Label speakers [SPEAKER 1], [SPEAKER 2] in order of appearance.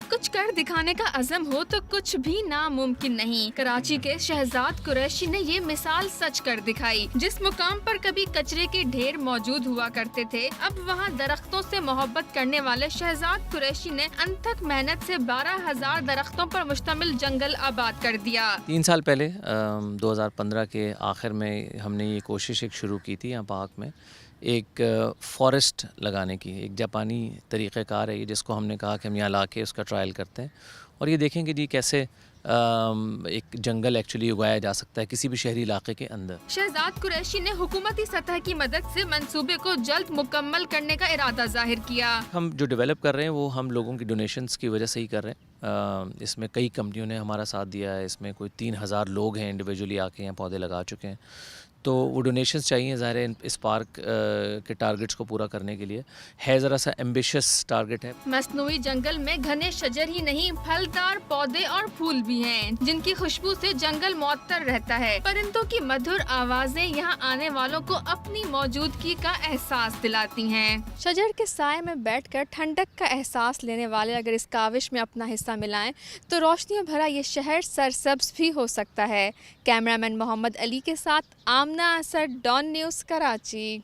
[SPEAKER 1] کچھ کر دکھانے کا عزم ہو تو کچھ بھی ناممکن نہیں۔ کراچی کے شہزاد قریشی نے یہ مثال سچ کر دکھائی۔ جس مقام پر کبھی کچرے کے ڈھیر موجود ہوا کرتے تھے، اب وہاں درختوں سے محبت کرنے والے شہزاد قریشی نے انتھک محنت سے 12,000 درختوں پر مشتمل جنگل آباد کر دیا۔
[SPEAKER 2] 3 سال پہلے 2015 کے آخر میں ہم نے یہ کوشش ایک شروع کی تھی یہاں پاک میں، ایک فارسٹ لگانے کی۔ ایک جاپانی طریقہ کار ہے یہ، جس کو ہم نے کہا کہ ہم یہاں لا کے اس کا ٹرائل کرتے ہیں اور یہ دیکھیں کہ جی کیسے ایک جنگل ایکچولی اگایا جا سکتا ہے کسی بھی شہری علاقے کے اندر۔
[SPEAKER 1] شہزاد قریشی نے حکومتی سطح کی مدد سے منصوبے کو جلد مکمل کرنے کا ارادہ ظاہر کیا۔
[SPEAKER 2] ہم جو ڈیولپ کر رہے ہیں وہ ہم لوگوں کی ڈونیشنز کی وجہ سے ہی کر رہے ہیں۔ اس میں کئی کمپنیوں نے ہمارا ساتھ دیا ہے، اس میں کوئی 3,000 لوگ ہیں انڈیویجولی آ کے یہاں پودے لگا چکے ہیں، تو وہ ڈونیشنز چاہیے ظاہر ہے اس پارک کے ٹارگٹس کو پورا کرنے کے لیے۔ ہے ذرا سا ایمبیشس ٹارگٹ ہے۔
[SPEAKER 1] مصنوعی جنگل میں گھنے شجر ہی نہیں، پھلدار پودے اور پھول بھی ہیں جن کی خوشبو سے جنگل معطر رہتا ہے۔ پرندوں کی مدھر آوازیں یہاں آنے والوں کو اپنی موجودگی کا احساس دلاتی ہیں۔ شجر کے سائے میں بیٹھ کر ٹھنڈک کا احساس لینے والے اگر اس کاوش میں اپنا حصہ ملائیں تو روشنیوں بھرا یہ شہر سرسبز بھی ہو سکتا ہے۔ کیمرہ مین محمد علی کے ساتھ آمنہ اسد، ڈان نیوز، کراچی۔